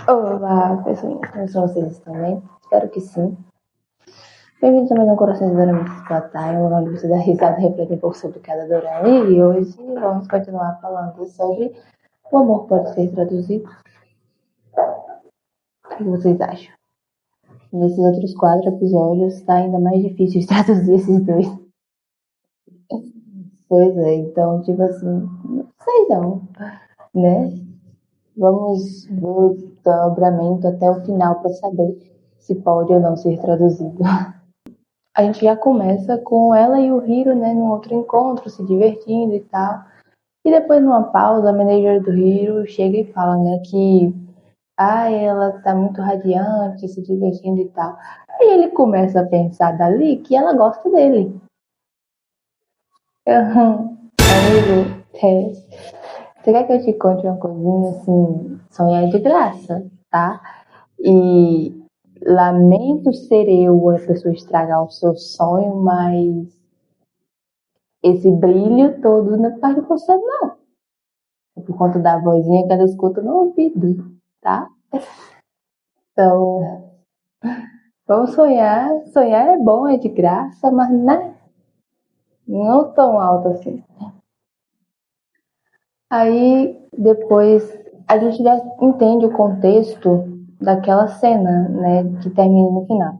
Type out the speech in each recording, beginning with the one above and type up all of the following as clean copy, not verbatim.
Olá, pessoal, como são vocês também? Espero que sim. Bem-vindos a mais um Corações de Dorama Batalha, um lugar onde você dá risada e reflete um pouco sobre cada dorama. E hoje vamos continuar falando sobre o amor pode ser traduzido. O que vocês acham? Nesses outros 4 episódios está ainda mais difícil de traduzir esses dois. Pois é, então, tipo assim, não sei não, né? Vamos ver o dobramento até o final para saber se pode ou não ser traduzido. A gente já começa com ela e o Hiro, né, num outro encontro, se divertindo e tal. E depois, numa pausa, a manager do Hiro chega e fala, né, que ela tá muito radiante, se divertindo e tal. Aí ele começa a pensar dali que ela gosta dele. Amigo, você quer que eu te conte uma coisinha assim? Sonhar é de graça, tá? E lamento ser eu a pessoa estragar o seu sonho, mas esse brilho todo não é parte de você, não. É por conta da vozinha que ela escuta no ouvido, tá? Então, vamos sonhar. Sonhar é bom, é de graça, mas né? Não tão alto assim. Aí, depois, a gente já entende o contexto daquela cena, né? Que termina no final.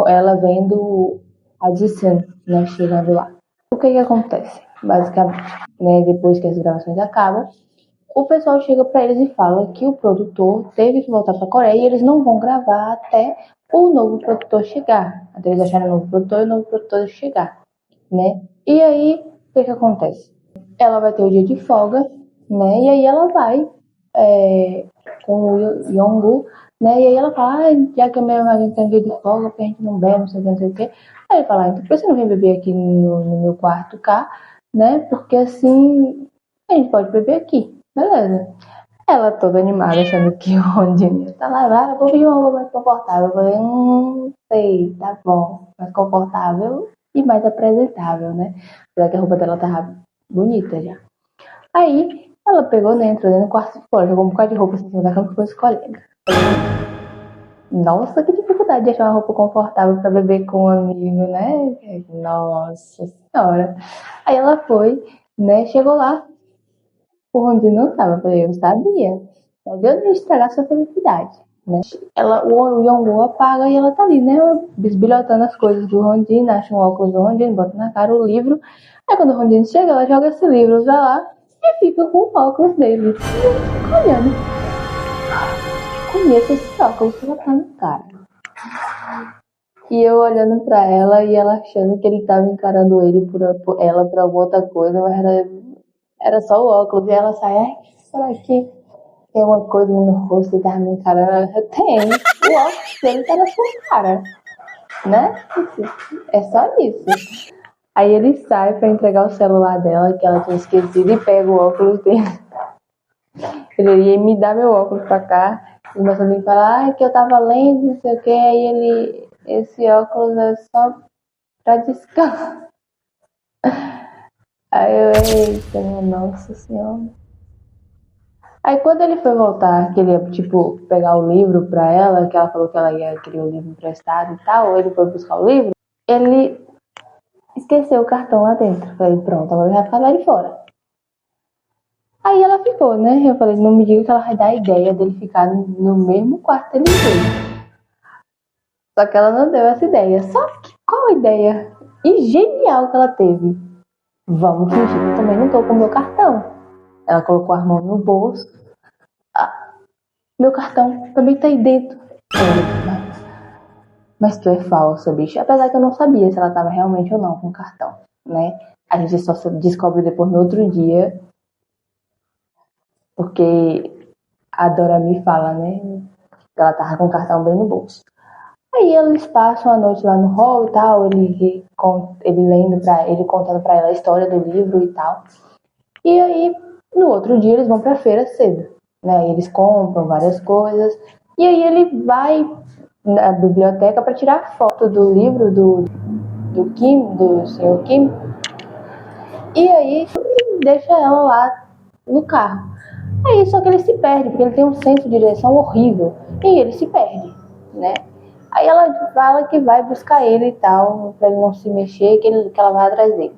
Ela vendo a Jisoo, né? Chegando lá. O que acontece, basicamente? Né, depois que as gravações acabam, o pessoal chega para eles e fala que o produtor teve que voltar para a Coreia e eles não vão gravar até o novo produtor chegar. Até eles acharem o novo produtor e o novo produtor chegar, né? E aí, o que acontece? Ela vai ter o dia de folga, né? E aí ela vai com o Yongu, né? E aí ela fala, já que a gente tem um dia de folga, porque a gente não bebe, não sei o quê. Aí ele fala, então por que você não vem beber aqui no meu quarto cá, né? Porque assim a gente pode beber aqui, beleza. Ela toda animada, achando que o Rondinho tá lá, vou pedir uma roupa mais confortável. Eu falei, sei, tá bom, mais confortável e mais apresentável, né? Apesar que a roupa dela tava bonita já. Aí ela pegou, né, entrou dentro do quarto e ficou, jogou um bocado de roupa assim, em cima da cama e ficou escolhendo. Nossa, que dificuldade de achar uma roupa confortável pra beber com um amigo, né? Nossa senhora. Aí ela foi, né, chegou lá, onde não tava. Eu falei, eu sabia. Mas eu não ia estragar sua felicidade, né? O Yongu apaga e ela tá ali, né? Bisbilhotando as coisas do Rondine, acha um óculos do Rondine, bota na cara o livro. Aí quando o Rondine chega, ela joga esse livro já lá e fica com o óculos dele. E eu fico olhando. Conheço esse óculos que ela tá na cara. E eu olhando pra ela e ela achando que ele tava encarando ele por ela pra alguma outra coisa, mas era só o óculos. E ela sai, será que tem uma coisa no meu rosto que tava me encarando? Tem, o óculos dele tá na sua cara, né? É só isso. Aí ele sai pra entregar o celular dela, que ela tinha esquecido, e pega o óculos dele. Ele ia me dar meu óculos pra cá, e o meu amigo fala, que eu tava lendo, não sei o que, aí esse óculos é só pra descanso. Aí eu, eita, minha nossa senhora. Aí quando ele foi voltar, que ele ia, tipo, pegar o livro pra ela, que ela falou que ela ia querer o livro emprestado e tal, ou ele foi buscar o livro, ele esqueceu o cartão lá dentro. Falei, pronto, agora vai ficar lá de fora. Aí ela ficou, né? Eu falei, não me diga que ela vai dar a ideia dele ficar no mesmo quarto dele mesmo. Só que ela não deu essa ideia. Só que qual a ideia genial que ela teve? Vamos fingir que eu também não tô com o meu cartão. Ela colocou a mão no bolso. Meu cartão também tá aí dentro. Mas tu é falsa, bicho. Apesar que eu não sabia se ela tava realmente ou não com o cartão, né? A gente só descobre depois no outro dia. Porque a Dora me fala, né? Que ela tava com o cartão bem no bolso. Aí eles passam a noite lá no hall e tal, ele contando pra ela a história do livro e tal. E aí, no outro dia, eles vão pra feira cedo, né? Eles compram várias coisas. E aí ele vai na biblioteca pra tirar foto do livro do Kim, do Sr. Kim. E aí, deixa ela lá no carro. Aí só que ele se perde, porque ele tem um senso de direção horrível. E ele se perde, né? Aí ela fala que vai buscar ele e tal, pra ele não se mexer, que ela vai atrás dele.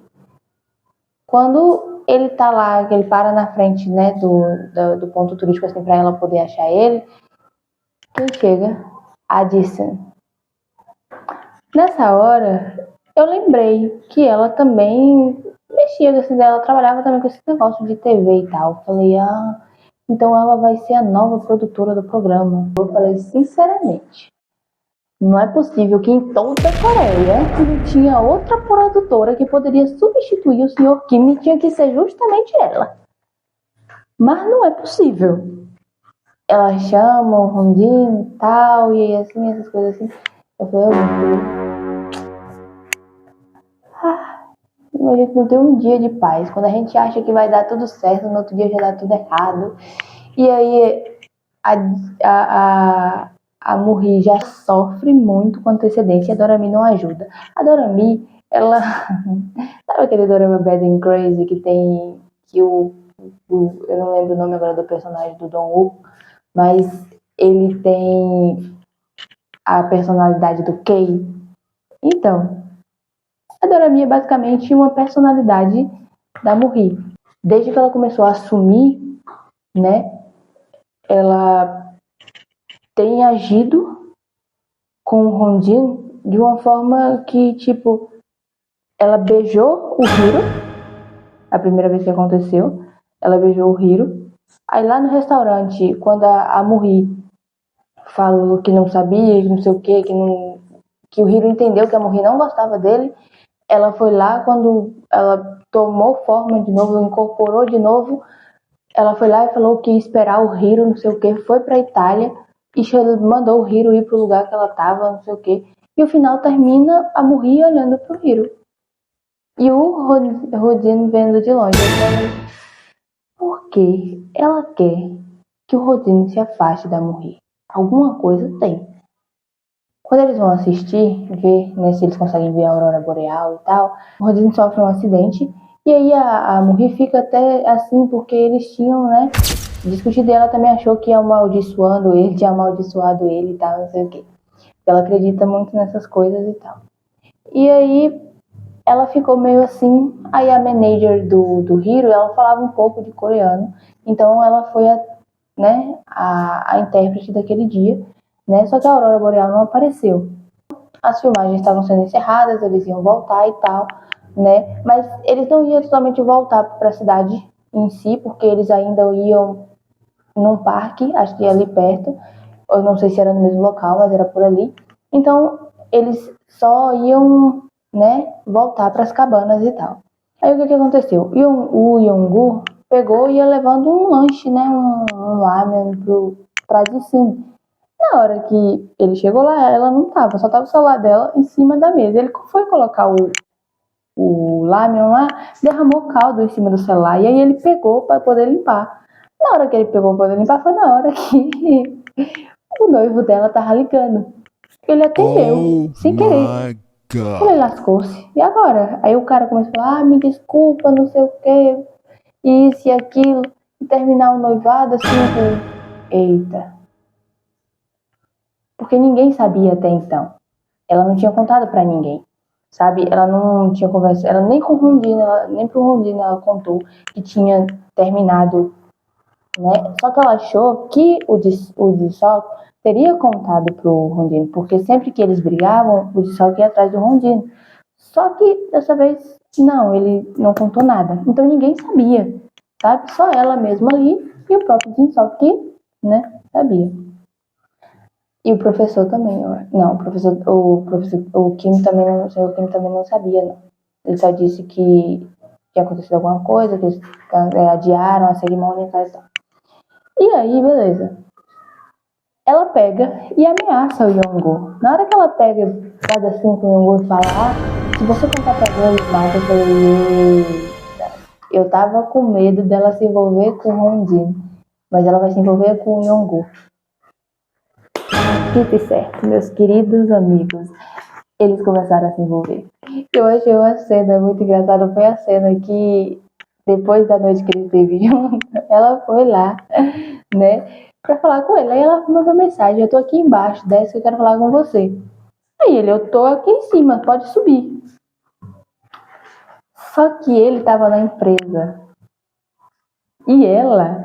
Quando ele tá lá, que ele para na frente, né, do ponto turístico, assim, pra ela poder achar ele, quem chega? A Dixon. Nessa hora, eu lembrei que ela também mexia, assim, ela trabalhava também com esse negócio de TV e tal. Falei, então ela vai ser a nova produtora do programa. Eu falei, sinceramente, não é possível que em toda a Coreia não tinha outra produtora que poderia substituir o Sr. Kim, tinha que ser justamente ela. Mas não é possível. Ela chama o Rondinho e tal, e assim, essas coisas assim. Eu falei, meu Deus. A gente não tem um dia de paz. Quando a gente acha que vai dar tudo certo, no outro dia já dá tudo errado. E aí a Murri já sofre muito com antecedência e a Dorami não ajuda. A Dorami, ela. Sabe aquele Dorama Bad and Crazy que tem. Que eu não lembro o nome agora do personagem do Dong-woo, mas ele tem a personalidade do Kei. Então, a Dorami é basicamente uma personalidade da Murri. Desde que ela começou a assumir, né, ela tem agido com o Rondin de uma forma que, tipo, ela beijou o Hiro, a primeira vez que aconteceu, ela beijou o Hiro. Aí lá no restaurante, quando a Murri falou que não sabia, que não sei o que o Hiro entendeu que a Murri não gostava dele, ela foi lá, quando ela tomou forma de novo, incorporou de novo, ela foi lá e falou que ia esperar o Hiro, não sei o que, foi pra Itália e mandou o Hiro ir pro lugar que ela tava, não sei o que. E o final termina a Murri olhando pro Hiro. E o Rodin vendo de longe. Eu falei, por que ela quer que o Rodin se afaste da Murri? Alguma coisa tem. Quando eles vão assistir, ver, né, se eles conseguem ver a aurora boreal e tal, o Rodin sofre um acidente e aí a Murri fica até assim porque eles tinham, né, discutido e ela também achou que ia amaldiçoando ele, tinha amaldiçoado ele e tal, não sei o que. Ela acredita muito nessas coisas e tal. E aí ela ficou meio assim, aí a manager do Hiro, ela falava um pouco de coreano, então ela foi a intérprete daquele dia, né? Só que a aurora boreal não apareceu. As filmagens estavam sendo encerradas, eles iam voltar e tal, né? Mas eles não iam totalmente voltar para a cidade em si, porque eles ainda iam num parque, acho que ali perto, eu não sei se era no mesmo local, mas era por ali. Então eles só iam, né, voltar para as cabanas e tal. Aí o que aconteceu? O Yongu pegou e ia levando um lanche, né, um ramen pra de cima. Na hora que ele chegou lá, ela não tava, só tava o celular dela em cima da mesa. Ele foi colocar o ramen lá, derramou caldo em cima do celular e aí ele pegou para poder limpar. Na hora que ele pegou para poder limpar, foi na hora que o noivo dela tava ligando. Ele atendeu, sem querer. Ele lascou-se. E agora? Aí o cara começou a falar, me desculpa, não sei o que, isso e aquilo. E terminar o noivado assim, eita. Porque ninguém sabia até então. Ela não tinha contado pra ninguém, sabe? Ela não tinha conversa, ela nem com o Rondina, nem pro Rondina ela contou que tinha terminado, né? Só que ela achou que o Jisoo teria contado pro Rondino, porque sempre que eles brigavam, o Jisoo ia atrás do Rondino. Só que dessa vez, não, ele não contou nada. Então ninguém sabia, sabe? Só ela mesma ali e o próprio Jisoo que, né, sabia. E o professor também, não, o Kim também não, o Kim também não sabia, não. Ele só disse que tinha acontecido alguma coisa, que eles adiaram a cerimônia e tal. E aí, beleza. Ela pega e ameaça o Yongu. Na hora que ela pega, faz assim com o Yongu e fala, se você contar pra mim, ele mata, eu falei, eu tava com medo dela se envolver com o Rondin, mas ela vai se envolver com o Yongu. Fique certo, meus queridos amigos. Eles começaram a se envolver. Eu achei uma cena muito engraçada. Foi a cena que depois da noite que eles teve junto, ela foi lá, né, pra falar com ele. Aí ela mandou mensagem: eu tô aqui embaixo, desce que eu quero falar com você. Aí ele: eu tô aqui em cima, pode subir. Só que ele tava na empresa e ela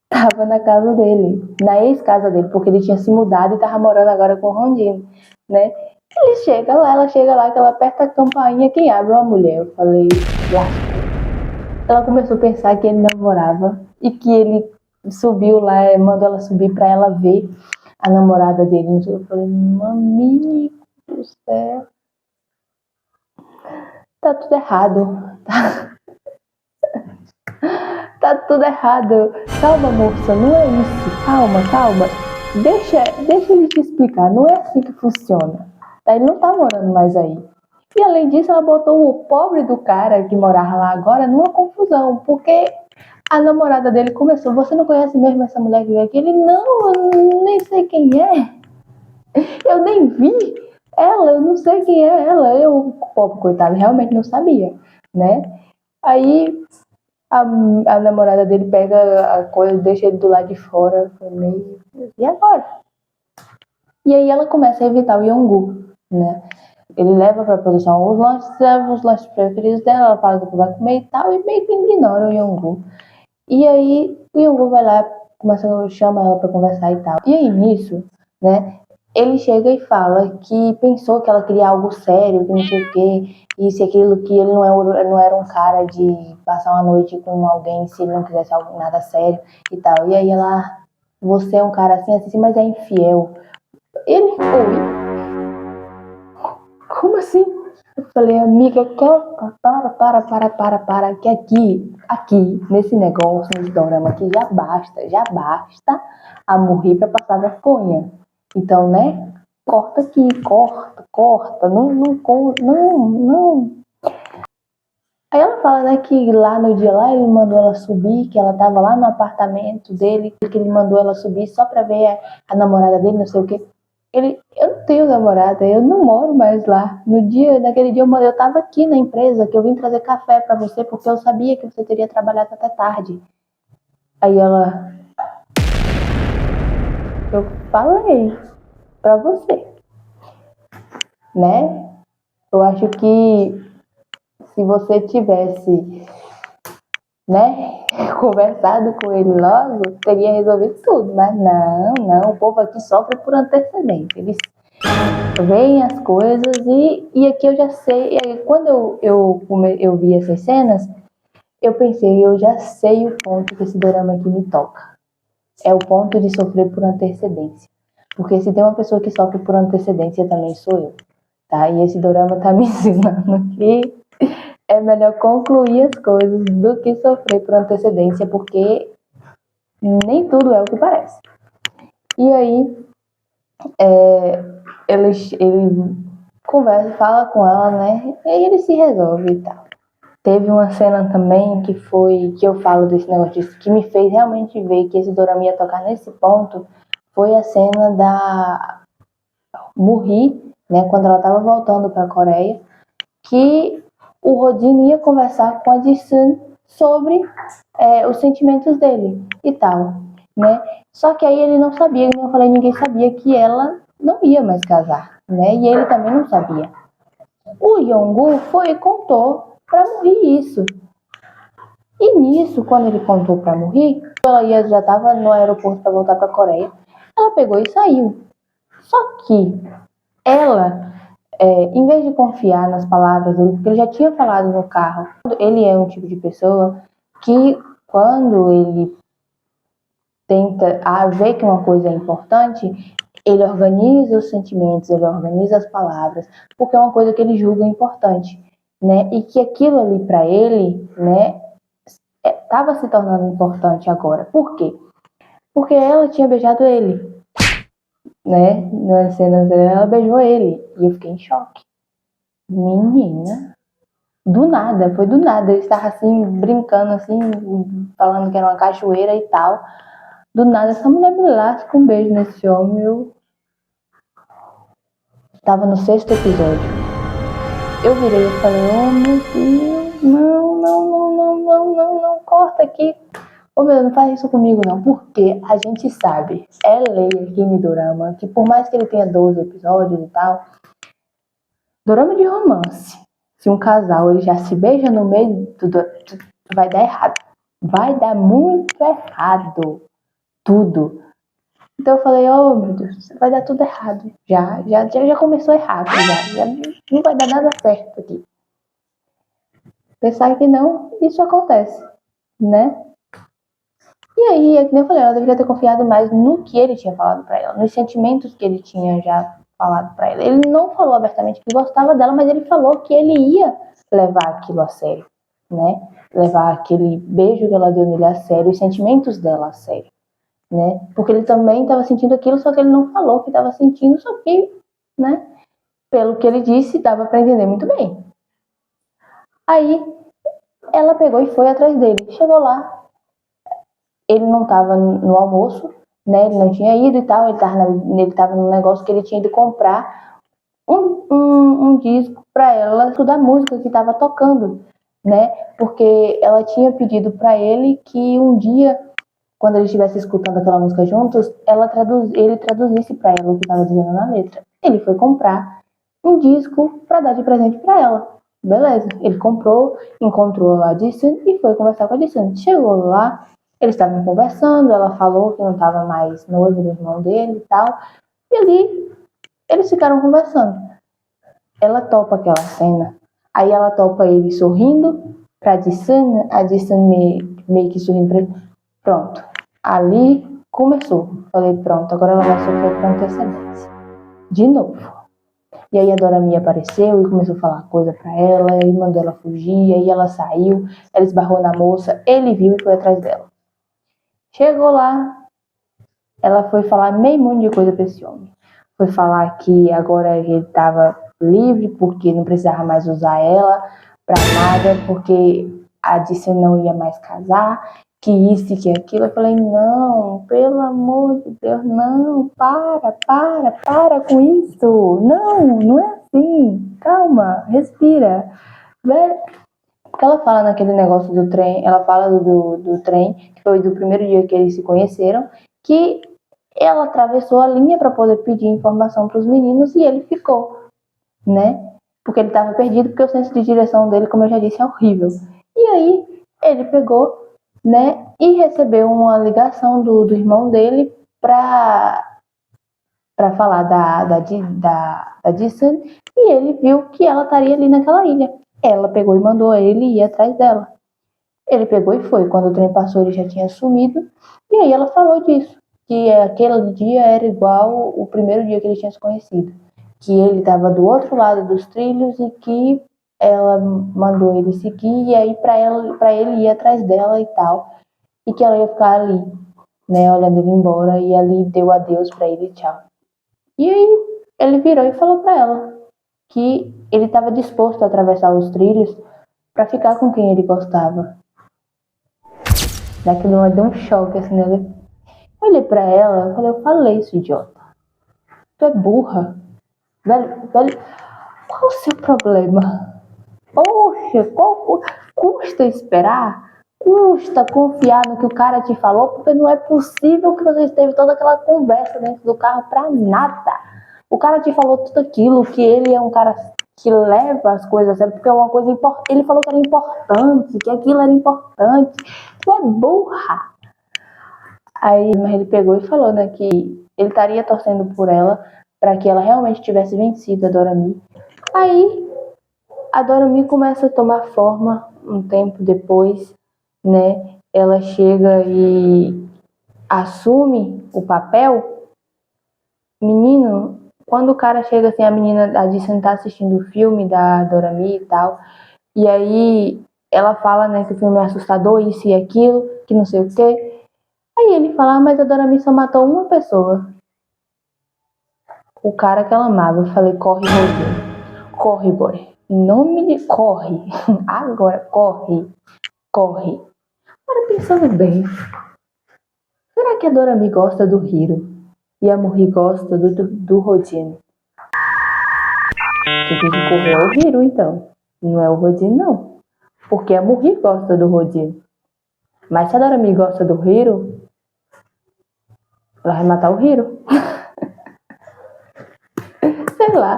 tava na casa dele, na ex-casa dele, porque ele tinha se mudado e tava morando agora com o Rondino, né? Ele chega lá, ela chega lá, que ela aperta a campainha, quem abre é uma mulher. Eu falei: lascou. Ela começou a pensar que ele namorava e que ele subiu lá, mandou ela subir pra ela ver a namorada dele. Eu falei: amigo do céu, tá tudo errado. Tá tudo errado. Calma, moça, não é isso. Calma, calma. Deixa ele te explicar. Não é assim que funciona. Tá? Ele não tá morando mais aí. E além disso, ela botou o pobre do cara que morava lá agora numa confusão, porque a namorada dele começou: você não conhece mesmo essa mulher que veio aqui? Ele: não, eu nem sei quem é. Eu nem vi ela, eu não sei quem é ela. Eu, o pobre coitado, realmente não sabia, né? Aí a namorada dele pega a coisa, deixa ele do lado de fora. Meio... E agora? E aí ela começa a evitar o Yongu, né? Ele leva pra produção os lanches, leva os lanches preferidos dela, ela fala que vai comer e tal, e meio que ignora o Yongu. E aí o Yongu vai lá, chama ela pra conversar e tal. E aí nisso, né, ele chega e fala que pensou que ela queria algo sério, que não sei o quê, isso e aquilo, que ele não era um cara de passar uma noite com alguém se ele não quisesse algo, nada sério e tal. E aí ela: você é um cara assim, assim, mas é infiel. Ele: oi? Como assim? Eu falei: amiga, para, que aqui, nesse negócio, nesse dorama aqui, já basta a morrer pra passar vergonha. Então, né, corta aqui, corta, não. Aí ela fala, né, que lá no dia lá ele mandou ela subir, que ela tava lá no apartamento dele, que ele mandou ela subir só pra ver a namorada dele, não sei o quê. Eu não tenho namorada, eu não moro mais lá. Naquele dia eu tava aqui na empresa, que eu vim trazer café pra você, porque eu sabia que você teria trabalhado até tarde. Aí ela: eu falei pra você, né? Eu acho que se você tivesse, né, conversado com ele logo, teria resolvido tudo. Mas não, o povo aqui sofre por antecedência. Eles veem as coisas e aqui eu já sei. E aí, quando eu vi essas cenas, eu pensei: eu já sei o ponto que esse dorama aqui me toca. É o ponto de sofrer por antecedência. Porque se tem uma pessoa que sofre por antecedência, também sou eu. Tá? E esse dorama tá me ensinando que é melhor concluir as coisas do que sofrer por antecedência, porque nem tudo é o que parece. E aí, ele conversa, fala com ela, né? E aí ele se resolve e tal. Teve uma cena também que eu falo desse negócio disso, que me fez realmente ver que esse dorama ia tocar nesse ponto, foi a cena da Murri, né? Quando ela tava voltando pra Coreia, que o Rodin ia conversar com a Ji-sun sobre os sentimentos dele e tal, né? Só que aí ele não sabia, como eu falei, ninguém sabia que ela não ia mais casar, né? E ele também não sabia. O Yongu foi e contou pra Murri isso. E nisso, quando ele contou pra Murri, já estava no aeroporto para voltar pra Coreia, ela pegou e saiu. Só que ela, em vez de confiar nas palavras dele, porque ele já tinha falado no carro, ele é um tipo de pessoa que, quando ele tenta ver que uma coisa é importante, ele organiza os sentimentos, ele organiza as palavras, porque é uma coisa que ele julga importante, né? E que aquilo ali para ele, né, estava se tornando importante agora. Por quê? Porque ela tinha beijado ele, né? Nas cenas dela, ela beijou ele. E eu fiquei em choque. Menina, do nada, foi do nada. Ele estava assim, brincando, assim, falando que era uma cachoeira e tal. Do nada, essa mulher me lasca um beijo nesse homem. Eu tava no 6º episódio. Eu virei e falei: oh meu Deus, não, não, corta aqui. Ô meu, não faz isso comigo não, porque a gente sabe, é lei aqui no dorama, que por mais que ele tenha 12 episódios e tal, dorama de romance, se um casal ele já se beija no meio vai dar errado. Vai dar muito errado. Tudo. Então eu falei, oh meu Deus, vai dar tudo errado. Já começou errado, já não vai dar nada certo aqui. Pensar que não, isso acontece, né? E aí, é que nem eu falei, ela deveria ter confiado mais no que ele tinha falado pra ela, nos sentimentos que ele tinha já falado pra ela. Ele não falou abertamente que gostava dela, mas ele falou que ele ia levar aquilo a sério, né? Levar aquele beijo que ela deu nele a sério, os sentimentos dela a sério, né? Porque ele também estava sentindo aquilo, só que ele não falou que estava sentindo, só que, né? Pelo que ele disse, dava pra entender muito bem. Aí, ela pegou e foi atrás dele. Chegou lá, ele não estava no almoço, né? Ele não tinha ido e tal, ele tava no negócio que ele tinha ido comprar um disco para ela estudar música que estava tocando, né? Porque ela tinha pedido para ele que um dia, quando ele estivesse escutando aquela música juntos, ele traduzisse para ela o que estava dizendo na letra. Ele foi comprar um disco para dar de presente para ela. Beleza, ele comprou, encontrou a Disson e foi conversar com a Disson. Chegou lá, eles estavam conversando, ela falou que não estava mais noivo do irmão dele e tal. E ali, eles ficaram conversando. Ela topa aquela cena. Aí ela topa ele sorrindo pra Disson, a Disson meio que sorrindo pra ele. Pronto. Ali começou. Falei, pronto, agora ela vai sofrer com antecedência. De novo. E aí a Dorami apareceu e começou a falar coisa pra ela, e mandou ela fugir, aí ela saiu, ela esbarrou na moça, ele viu e foi atrás dela. Chegou lá, ela foi falar meio monte de coisa pra esse homem. Foi falar que agora ele tava livre, porque não precisava mais usar ela pra nada, porque a Disse não ia mais casar, que isso e que aquilo. Eu falei, não, pelo amor de Deus, não, para com isso. Não é assim. Calma, respira. Porque ela fala naquele negócio do trem, ela fala do trem, que foi do primeiro dia que eles se conheceram, que ela atravessou a linha para poder pedir informação para os meninos e ele ficou, né? Porque ele estava perdido, porque o senso de direção dele, como eu já disse, é horrível. E aí ele pegou, né, e recebeu uma ligação do irmão dele para falar da Dissan, e ele viu que ela estaria ali naquela ilha. Ela pegou e mandou ele ir atrás dela. Ele pegou e foi. Quando o trem passou, ele já tinha sumido. E aí ela falou disso, que aquele dia era igual o primeiro dia que ele tinha se conhecido. Que ele estava do outro lado dos trilhos e que ela mandou ele seguir, e aí para ele ir atrás dela e tal. E que ela ia ficar ali, né, olhando ele embora, e ali deu adeus para ele, tchau. E aí ele virou e falou para ela que ele estava disposto a atravessar os trilhos para ficar com quem ele gostava. Daquilo deu um choque assim nele. Eu olhei pra ela, eu falei, isso, idiota. Tu é burra. Velho, qual o seu problema? Poxa, custa esperar? Custa confiar no que o cara te falou, porque não é possível que você esteve toda aquela conversa dentro do carro pra nada. O cara te falou tudo aquilo, que ele é um cara que leva as coisas a sério, porque é uma coisa importante. Ele falou que era importante, que aquilo era importante. Tu é burra. Aí, mas ele pegou e falou, né, que ele estaria torcendo por ela para que ela realmente tivesse vencido a Dorami. Aí, a Dorami começa a tomar forma um tempo depois, né? Ela chega e assume o papel. Menino, quando o cara chega assim, a menina, a Disney tá assistindo o filme da Dorami e tal, e aí ela fala, né, que o filme é assustador, isso e aquilo, que não sei o quê. Aí ele fala, mas a Dorami só matou uma pessoa. O cara que ela amava. Eu falei, corre, Rodrigo. Corre, boy. Em nome de... Corre. Agora, corre. Corre. Agora, pensando bem. Será que a Dorami gosta do Hiro? E a Morri gosta do Rodin? Quem tem que correr é o Hiro, então. Não é o Rodin, não. Porque a Morri gosta do Rodin. Mas se a Dorami gosta do Hiro, ela vai matar o Hiro. Sei lá,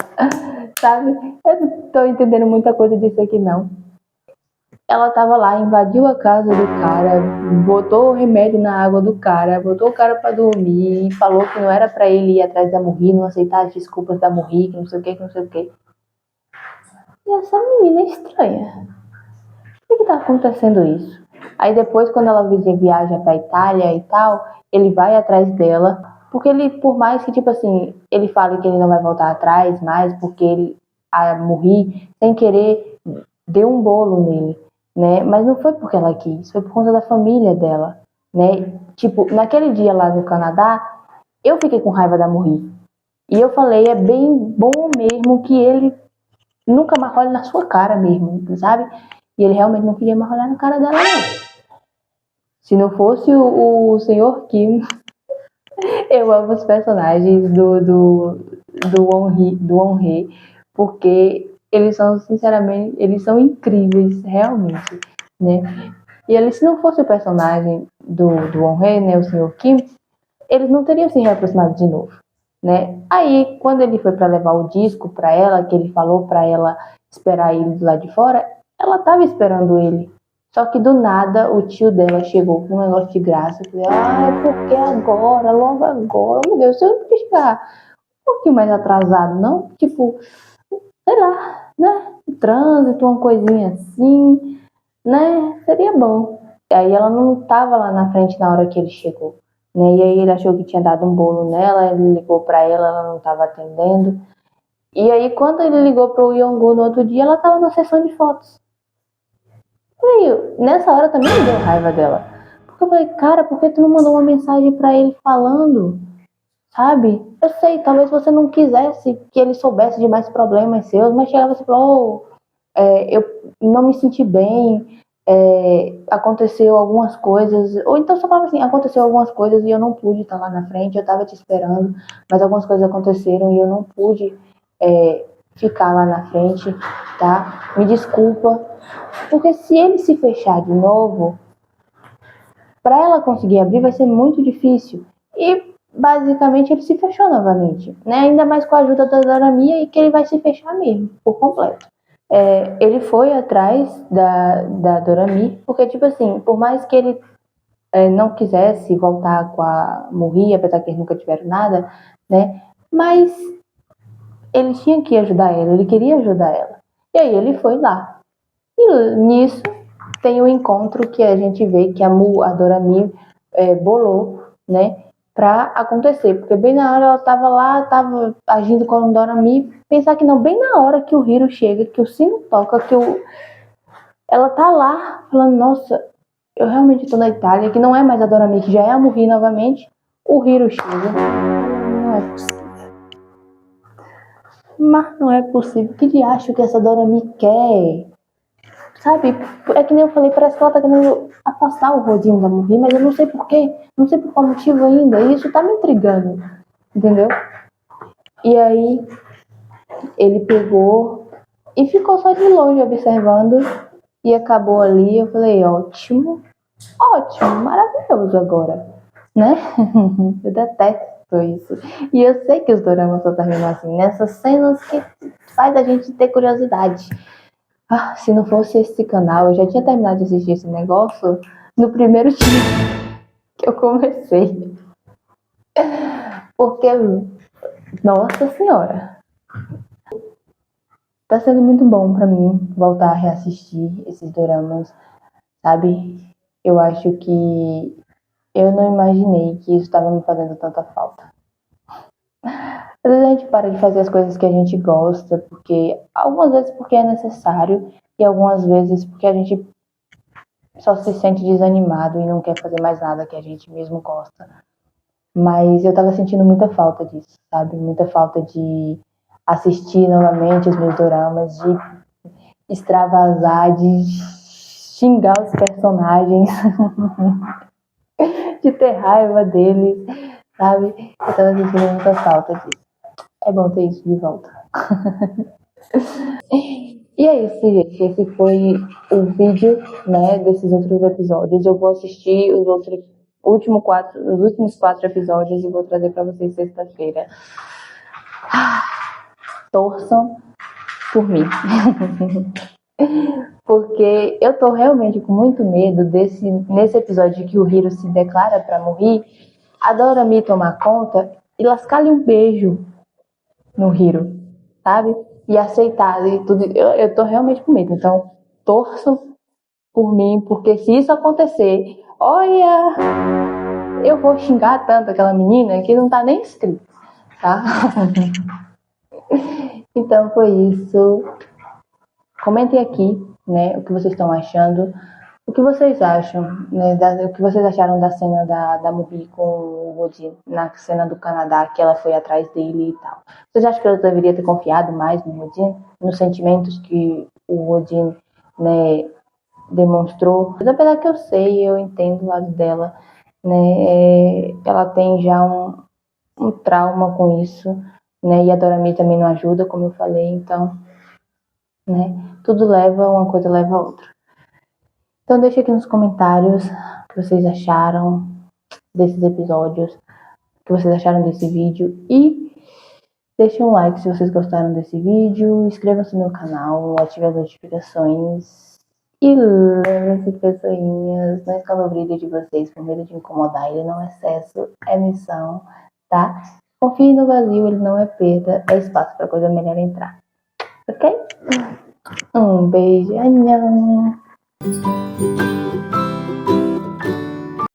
sabe? Eu não tô entendendo muita coisa disso aqui, não. Ela tava lá, invadiu a casa do cara, botou remédio na água do cara, botou o cara pra dormir, falou que não era pra ele ir atrás da Morri, não aceitar as desculpas da Morri, que não sei o que, que não sei o que. E essa menina é estranha. Por que tá acontecendo isso? Aí depois, quando ela viaja pra Itália e tal, ele vai atrás dela, porque ele, por mais que, tipo assim, ele fale que ele não vai voltar atrás mais, porque ele, a Morri, sem querer, deu um bolo nele, né? Mas não foi porque ela quis, foi por conta da família dela, né? Tipo, naquele dia lá no Canadá, eu fiquei com raiva da Morri. E eu falei, é bem bom mesmo que ele nunca mais olhe na sua cara mesmo, sabe? E ele realmente não queria mais olhar na cara dela, não. Se não fosse o Sr. Kim, eu amo os personagens do Won-hee, porque eles são, sinceramente, eles são incríveis, realmente, né? E ele, se não fosse o personagem do Won-hee, né, o Sr. Kim, eles não teriam se reaproximado de novo, né? Aí, quando ele foi para levar o disco para ela, que ele falou para ela esperar ele do lado de fora, ela tava esperando ele. Só que do nada o tio dela chegou com um negócio de graça. Eu falei, por que agora? Logo agora? Meu Deus, você não podia chegar um pouquinho mais atrasado, não? Tipo, sei lá, né? Trânsito, uma coisinha assim, né? Seria bom. Aí ela não tava lá na frente na hora que ele chegou, né? E aí ele achou que tinha dado um bolo nela, ele ligou pra ela não tava atendendo. E aí quando ele ligou pro Yongu no outro dia, ela tava na sessão de fotos. E nessa hora também me deu raiva dela. Porque eu falei, cara, por que tu não mandou uma mensagem pra ele falando? Sabe? Eu sei, talvez você não quisesse que ele soubesse de mais problemas seus, mas chegava e falou, eu não me senti bem, aconteceu algumas coisas, ou então só falava assim, aconteceu algumas coisas e eu não pude estar lá na frente, eu estava te esperando, mas algumas coisas aconteceram e eu não pude ficar lá na frente, tá? Me desculpa, porque se ele se fechar de novo, para ela conseguir abrir vai ser muito difícil. E basicamente ele se fechou novamente, né? Ainda mais com a ajuda da Dorami e que ele vai se fechar mesmo, por completo. Ele foi atrás da Dorami, porque, tipo assim, por mais que ele não quisesse voltar com a Morri, apesar que eles nunca tiveram nada, né? Mas ele tinha que ajudar ela, ele queria ajudar ela. E aí ele foi lá. E nisso tem o encontro que a gente vê que a Dorami bolou, né? Pra acontecer, porque bem na hora ela tava lá, tava agindo como Dorami, pensar que não, bem na hora que o Hiro chega, que o sino toca, ela tá lá falando, nossa, eu realmente tô na Itália, que não é mais a Dorami, que já é a Morri novamente, o Hiro chega. Não é possível. Mas não é possível. Que de acho que essa Dorami quer? Sabe? É que nem eu falei, parece que ela tá querendo afastar o Rodinho da Morri, mas eu não sei porquê, não sei por qual motivo ainda, e isso tá me intrigando, entendeu? E aí, ele pegou e ficou só de longe observando e acabou ali. Eu falei, ótimo, ótimo, maravilhoso agora, né? Eu detesto isso. E eu sei que os doramas só terminam assim, nessas cenas que faz a gente ter curiosidade. Se não fosse esse canal, eu já tinha terminado de assistir esse negócio no primeiro dia que eu comecei. Porque, nossa senhora, tá sendo muito bom pra mim voltar a reassistir esses doramas, sabe? Eu acho que eu não imaginei que isso estava me fazendo tanta falta. Às vezes a gente para de fazer as coisas que a gente gosta, porque algumas vezes porque é necessário e algumas vezes porque a gente só se sente desanimado e não quer fazer mais nada que a gente mesmo gosta. Mas eu tava sentindo muita falta disso, sabe? Muita falta de assistir novamente os meus doramas, de extravasar, de xingar os personagens, de ter raiva deles, sabe? Eu tava sentindo muita falta disso. É bom ter isso de volta. E é isso, gente. Esse foi o vídeo, né, desses outros episódios. Eu vou assistir os últimos 4 episódios e vou trazer pra vocês sexta-feira. Torçam por mim. Porque eu tô realmente com muito medo nesse episódio que o Hiro se declara pra morrer, a Dorami tomar conta e lascar-lhe um beijo no Hiro, sabe? E aceitar e tudo. Eu tô realmente com medo. Então, torçam por mim, porque se isso acontecer, olha, eu vou xingar tanto aquela menina que não tá nem escrito, tá? Então foi isso. Comentem aqui, né, o que vocês estão achando. O que vocês acham, né, o que vocês acharam da cena da Mubi com o Rodin, na cena do Canadá, que ela foi atrás dele e tal. Vocês acham que ela deveria ter confiado mais no Rodin, nos sentimentos que o Rodin, né, demonstrou? Mas apesar que eu sei, eu entendo o lado dela, né, ela tem já um trauma com isso, né, e a Dorami também não ajuda, como eu falei, então, né, uma coisa leva a outra. Então deixa aqui nos comentários o que vocês acharam desses episódios, o que vocês acharam desse vídeo e deixem um like se vocês gostaram desse vídeo, inscrevam-se no canal, ativem as notificações e lembrem-se, pessoinhas, não escondam o brilho de vocês por medo de incomodar, ele não é excesso, é missão, tá? Confie no vazio, ele não é perda, é espaço para coisa melhor entrar, ok? Um beijo, anhão!